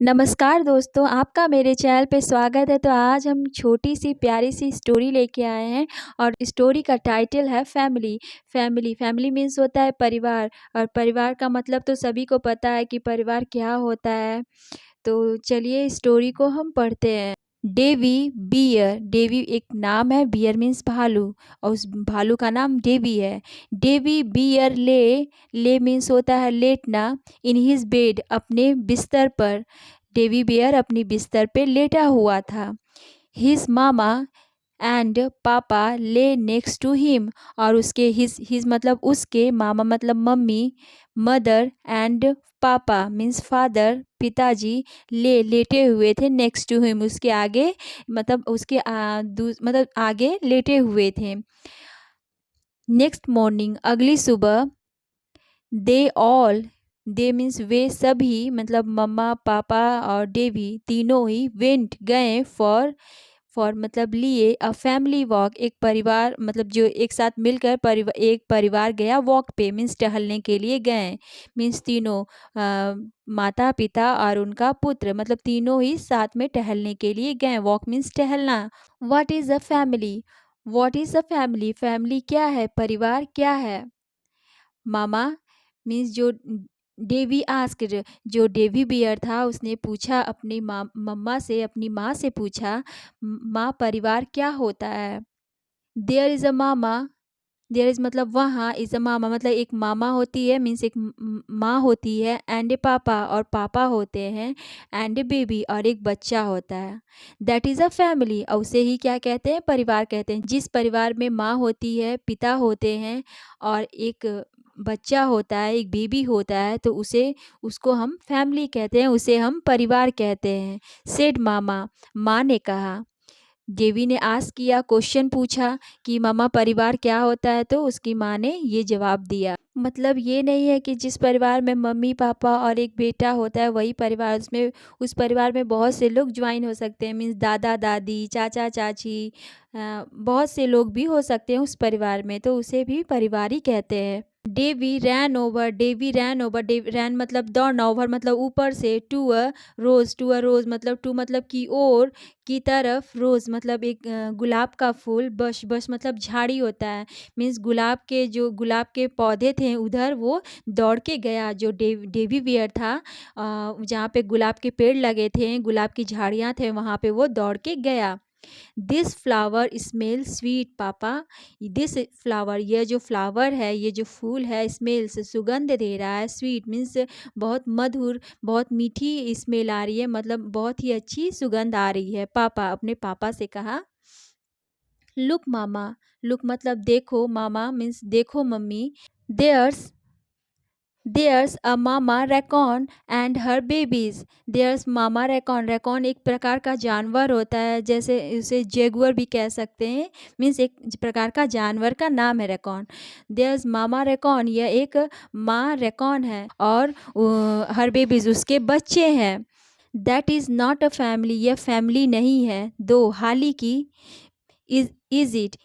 नमस्कार दोस्तों, आपका मेरे चैनल पे स्वागत है। तो आज हम छोटी सी प्यारी सी स्टोरी लेके आए हैं और स्टोरी का टाइटल है फैमिली। फैमिली मीन्स होता है परिवार, और परिवार का मतलब तो सभी को पता है कि परिवार क्या होता है। तो चलिए स्टोरी को हम पढ़ते हैं। डेवी बियर, डेवी एक नाम है, बियर मीन्स भालू, और उस भालू का नाम डेवी है। डेवी बियर ले मीन्स होता है लेटना, इन हिज बेड अपने बिस्तर पर। डेवी बियर अपनी बिस्तर पे लेटा हुआ था। हिज मामा एंड पापा ले नेक्स्ट टू हिम, और उसके हिज मतलब उसके, मामा मतलब मम्मी, मदर एंड पापा मीन्स फादर पिताजी लेटे हुए थे नेक्स्ट टू हिम, उसके आगे, मतलब उसके मतलब आगे लेटे हुए थे। नेक्स्ट मॉर्निंग अगली सुबह, दे ऑल, दे मीन्स वे सभी, मतलब मम्मा पापा और डेवी तीनों ही वेंट गए फॉर मतलब लिए अ फैमिली वॉक, एक परिवार मतलब जो एक साथ मिलकर एक परिवार गया वॉक पे, मीन्स टहलने के लिए गए। मीन्स तीनों, माता पिता और उनका पुत्र, मतलब तीनों ही साथ में टहलने के लिए गए। वॉक मीन्स टहलना। What is a family? What is a family? Family क्या है, परिवार क्या है? मामा मीन्स जो डेवी आस्क्ड, जो डेवी बियर था उसने पूछा अपनी मम्मा से, अपनी माँ से पूछा, माँ परिवार क्या होता है? There is a mama, there is मतलब वहाँ, इज़ अ मामा मतलब एक मामा होती है, मीन्स एक माँ होती है, एंड ए पापा और पापा होते हैं, एंड ए बेबी और एक बच्चा होता है। दैट इज़ अ फैमिली, और उसे ही क्या कहते हैं, परिवार कहते हैं। जिस परिवार में माँ होती है, पिता होते हैं और एक बच्चा होता है, एक बेबी होता है, तो उसको हम फैमिली कहते हैं, उसे हम परिवार कहते हैं। सेड मामा, माँ ने कहा। डेवी ने आस्क किया, क्वेश्चन पूछा कि मामा परिवार क्या होता है, तो उसकी माँ ने ये जवाब दिया। मतलब ये नहीं है कि जिस परिवार में मम्मी पापा और एक बेटा होता है वही परिवार, उसमें उस परिवार में बहुत से लोग ज्वाइन हो सकते हैं, मीन्स दादा दादी चाचा चाची, बहुत से लोग भी हो सकते हैं उस परिवार में, तो उसे भी परिवार ही कहते हैं। Davy ran over, Davy ran over, ran मतलब दौड़ना, ओवर मतलब ऊपर से, टू अ रोज मतलब टू मतलब की ओर, की तरफ, रोज़ मतलब एक गुलाब का फूल, बश मतलब झाड़ी होता है, मीन्स गुलाब के, जो गुलाब के पौधे थे उधर वो दौड़ के गया, जो डेवी बियर था, जहाँ पे गुलाब के पेड़ लगे थे, गुलाब की झाड़ियाँ थे, वहाँ पे वो दौड़ के गया। दिस फ्लावर स्मेल स्वीट पापा, दिस फ्लावर, ये जो फ्लावर है, ये जो फूल है, स्मेल्स सुगंध दे रहा है, स्वीट मीन्स बहुत मधुर, बहुत मीठी स्मेल आ रही है, मतलब बहुत ही अच्छी सुगंध आ रही है। पापा अपने पापा से कहा। लुक मामा, लुक मतलब देखो, मामा मीन्स देखो मम्मी। There's, there's a mama raccoon and her babies. There's mama raccoon, raccoon एक प्रकार का जानवर होता है, जैसे उसे जेगुअर भी कह सकते हैं, मीन्स एक प्रकार का जानवर का नाम है रैकॉन। देयर्स मामा रैकॉन, यह एक माँ रैकॉन है, और हर बेबीज उसके बच्चे हैं। That is not a family, यह फैमिली नहीं है, दो हाली की। इज इट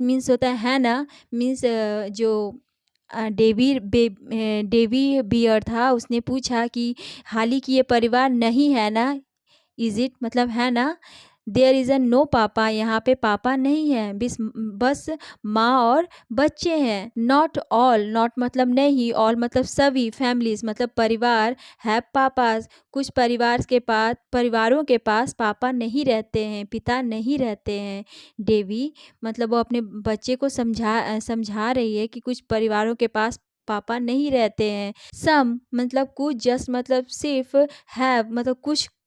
मीन्स होता है ना, मीन्स जो डेवी बियर था उसने पूछा कि हाल ही की ये परिवार नहीं है ना, इज इट मतलब है ना। देयर इज़ अ नो पापा, यहाँ पे पापा नहीं है, बस माँ और बच्चे हैं। नॉट ऑल, नॉट मतलब नहीं, ऑल मतलब सभी, फैमिलीज मतलब परिवार, हैव पापाज, कुछ परिवारों के पास पापा नहीं रहते हैं, पिता नहीं रहते हैं। डेवी मतलब वो अपने बच्चे को समझा रही है कि कुछ परिवारों के पास पापा नहीं रहते हैं। सम मतलब कुछ, जस्ट मतलब सिर्फ, हैव मतलब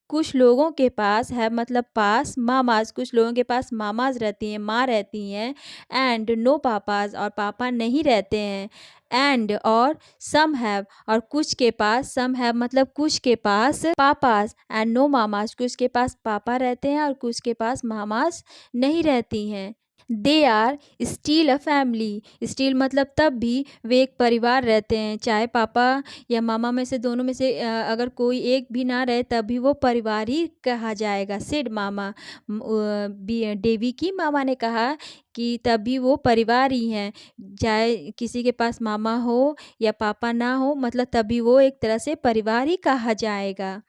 कुछ लोगों के पास है, मतलब पास, मामाज कुछ लोगों के पास मामाज रहती हैं, माँ रहती हैं, एंड नो पापाज और पापा नहीं रहते हैं, एंड और सम हैव और कुछ के पास, सम हैव मतलब कुछ के पास पापाज, एंड नो मामाज कुछ के पास पापा रहते हैं और कुछ के पास मामाज नहीं रहती हैं। They are still a family, still मतलब तब भी वे एक परिवार रहते हैं, चाहे पापा या मामा में से, दोनों में से अगर कोई एक भी ना रहे तब भी वो परिवार ही कहा जाएगा। सेड मामा, डेवी की मामा ने कहा कि तब भी वो परिवार ही हैं, चाहे किसी के पास मामा हो या पापा ना हो, मतलब तभी वो एक तरह से परिवार ही कहा जाएगा।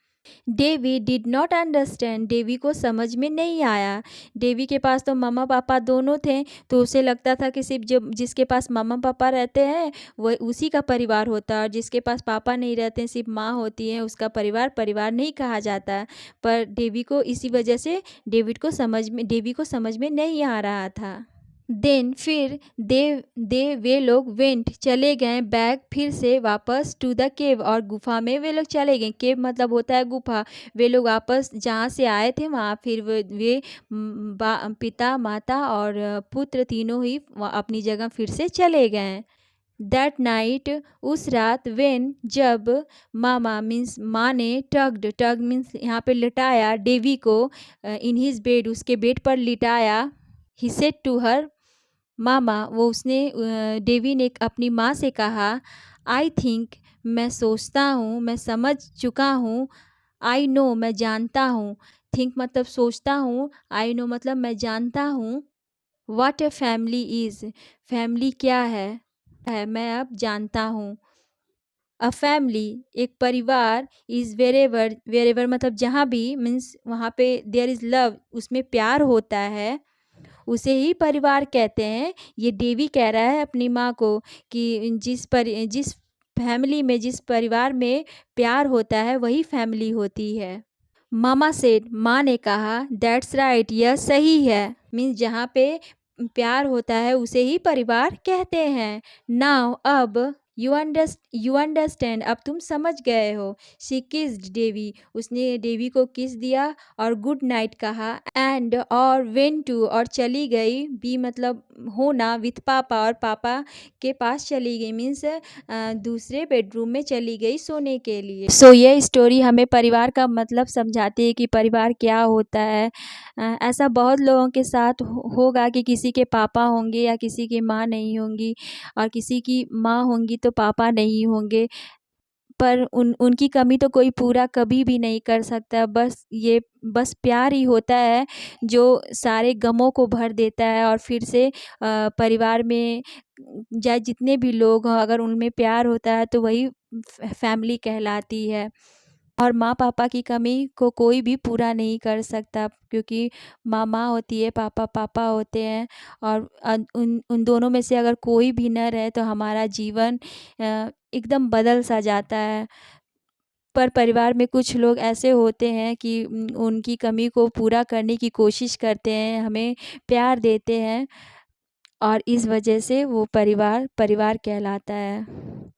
Davy did not understand, Davy को समझ में नहीं आया। डेवी के पास तो मम्मा पापा दोनों थे, तो उसे लगता था कि सिर्फ जो जिसके पास मम्मा पापा रहते हैं वह उसी का परिवार होता है, और जिसके पास पापा नहीं रहते हैं, सिर्फ माँ होती है, उसका परिवार परिवार नहीं कहा जाता है। पर डेवी को इसी वजह से डेवी को समझ में नहीं आ रहा था। देन फिर दे दे वे लोग वेंट चले गए बैक, फिर से वापस टू द केव, और गुफा में वे लोग चले गए। केव मतलब होता है गुफा। वे लोग वापस जहाँ से आए थे वहाँ फिर पिता माता और पुत्र तीनों ही अपनी जगह फिर से चले गए। दैट नाइट, उस रात, वेन जब, मामा मीन्स माँ ने टग मीन्स यहाँ पे लिटाया डेवी को, इन हिज बेड उसके बेड पर लिटाया। ही सेड टू हर, मामा वो उसने डेवी ने अपनी माँ से कहा, आई थिंक मैं सोचता हूँ, मैं समझ चुका हूँ, आई नो मैं जानता हूँ, थिंक मतलब सोचता हूँ, आई नो मतलब मैं जानता हूँ, what a family is, family क्या है मैं अब जानता हूँ। अ फैमिली एक परिवार, इज़ वेरेवर, वेरेवर मतलब जहाँ भी, मीन्स वहाँ पे देयर इज़ लव उसमें प्यार होता है, उसे ही परिवार कहते हैं। ये डेवी कह रहा है अपनी माँ को कि जिस फैमिली में, जिस परिवार में प्यार होता है वही फैमिली होती है। मामा सेड, माँ ने कहा, दैट्स राइट यह सही है, मीन्स जहाँ पे प्यार होता है उसे ही परिवार कहते हैं। नाउ अब, यू अंडरस्टैंड अब तुम समझ गए हो। शी किस्ड डेवी, उसने डेवी को किस दिया और गुड नाइट कहा, एंड और वेन टू और चली गई, बी मतलब होना, विथ पापा और पापा के पास चली गई, मीन्स दूसरे बेडरूम में चली गई सोने के लिए। सो ये स्टोरी हमें परिवार का मतलब समझाती है कि परिवार क्या होता है। ऐसा बहुत लोगों के साथ होगा कि किसी के पापा होंगे या किसी की माँ नहीं होंगी, और किसी की माँ होंगी तो पापा नहीं होंगे, पर उनकी कमी तो कोई पूरा कभी भी नहीं कर सकता। बस प्यार ही होता है जो सारे गमों को भर देता है, और फिर से परिवार में चाहे जितने भी लोग हों, अगर उनमें प्यार होता है तो वही फैमिली कहलाती है। और माँ पापा की कमी को कोई भी पूरा नहीं कर सकता, क्योंकि माँ माँ होती है, पापा पापा होते हैं, और उन उन दोनों में से अगर कोई भी न रहे तो हमारा जीवन एकदम बदल सा जाता है। पर परिवार में कुछ लोग ऐसे होते हैं कि उनकी कमी को पूरा करने की कोशिश करते हैं, हमें प्यार देते हैं, और इस वजह से वो परिवार परिवार कहलाता है।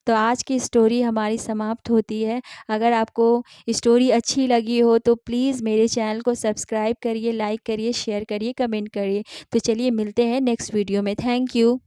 तो आज की स्टोरी हमारी समाप्त होती है। अगर आपको स्टोरी अच्छी लगी हो तो प्लीज़ मेरे चैनल को सब्सक्राइब करिए, लाइक करिए, शेयर करिए, कमेंट करिए। तो चलिए मिलते हैं नेक्स्ट वीडियो में। Thank you.